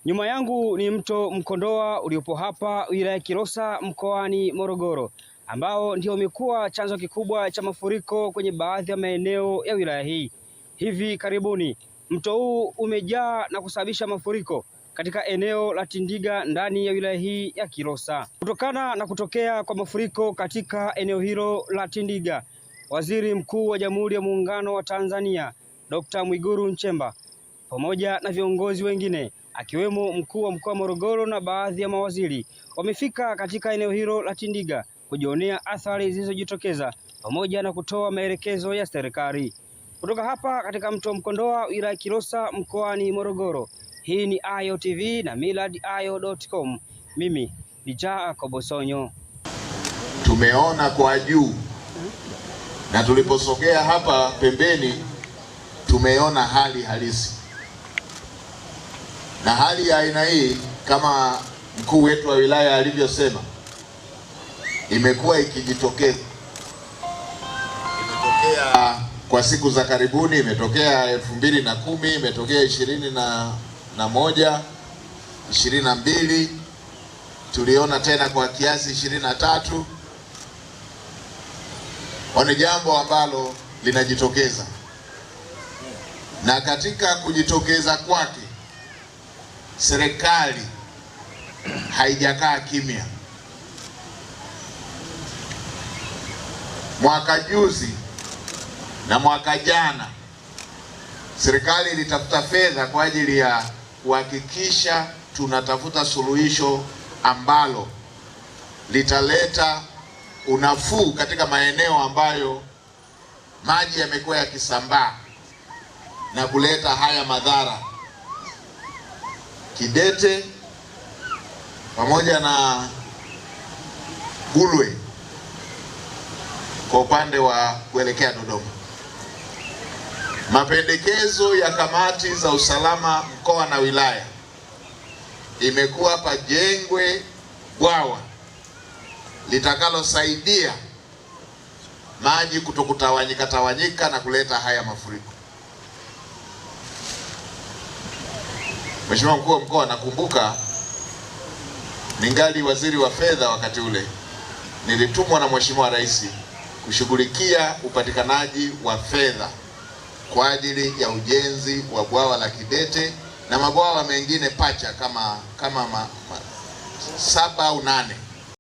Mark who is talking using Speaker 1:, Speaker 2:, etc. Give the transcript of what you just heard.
Speaker 1: Nyuma yangu ni mto Mkondoa uliopo hapa wilaya Kilosa mkoani Morogoro, ambao ndio umekuwa chanzo kikubwa cha mafuriko kwenye baadhi ya maeneo ya wilaya hii. Hivi karibuni mto huu umejaa na kusababisha mafuriko katika eneo la Tindiga ndani ya wilaya hii ya Kilosa. Kutokana na kutokea kwa mafuriko katika eneo hilo la Tindiga, Waziri Mkuu wa Jamhuri ya Muungano wa Tanzania Dr. Mwigulu Nchemba pamoja na viongozi wengine akiwemo mkuu wa mkoa wa Morogoro na baadhi ya mawaziri wamefika katika eneo hilo la Tindiga kujionea athari zilizojitokeza pamoja na kutoa maelekezo ya serikali. Kutoka hapa katika mto Mkondoa wilaya Kilosa mkoani Morogoro, hii ni Ayo TV na millardayo.com. Mimi ni Jacob Sonyo.
Speaker 2: Tumeona kwa juu na tuliposogea hapa pembeni tumeona hali halisi. Na hali ya aina hii kama mkuu wetu wa wilaya alivyosema, imekuwa ikijitokeza. Imetokea kwa siku za karibuni, imetokea 2010, imetokea 21, 22, tuliona tena kwa kiasi 23. Ni jambo ambalo linajitokeza, na katika kujitokeza kwake serikali haijakaa kimya. Mwaka juzi na mwaka jana serikali ilitafuta fedha kwa ajili ya kuhakikisha tunatafuta suluhisho ambalo litaleta unafuu katika maeneo ambayo maji yamekuwa yakisambaa na kuleta haya madhara. Kidete pamoja na Gulwe kwa upande wa kuelekea Dodoma. Mapendekezo ya kamati za usalama mkoa na wilaya imekuwa pajengwe bwawa litakalosaidia maji kutokutawanyika na kuleta haya mafuriko. Mheshimiwa mkuu wa mkoa, nakumbuka ningali waziri wa fedha wakati ule, nilitumwa na Mheshimiwa Rais kushughulikia upatikanaji wa fedha kwa ajili ya ujenzi wa bwawa la Kidete na mabwawa mengine pacha kama 7 au 8.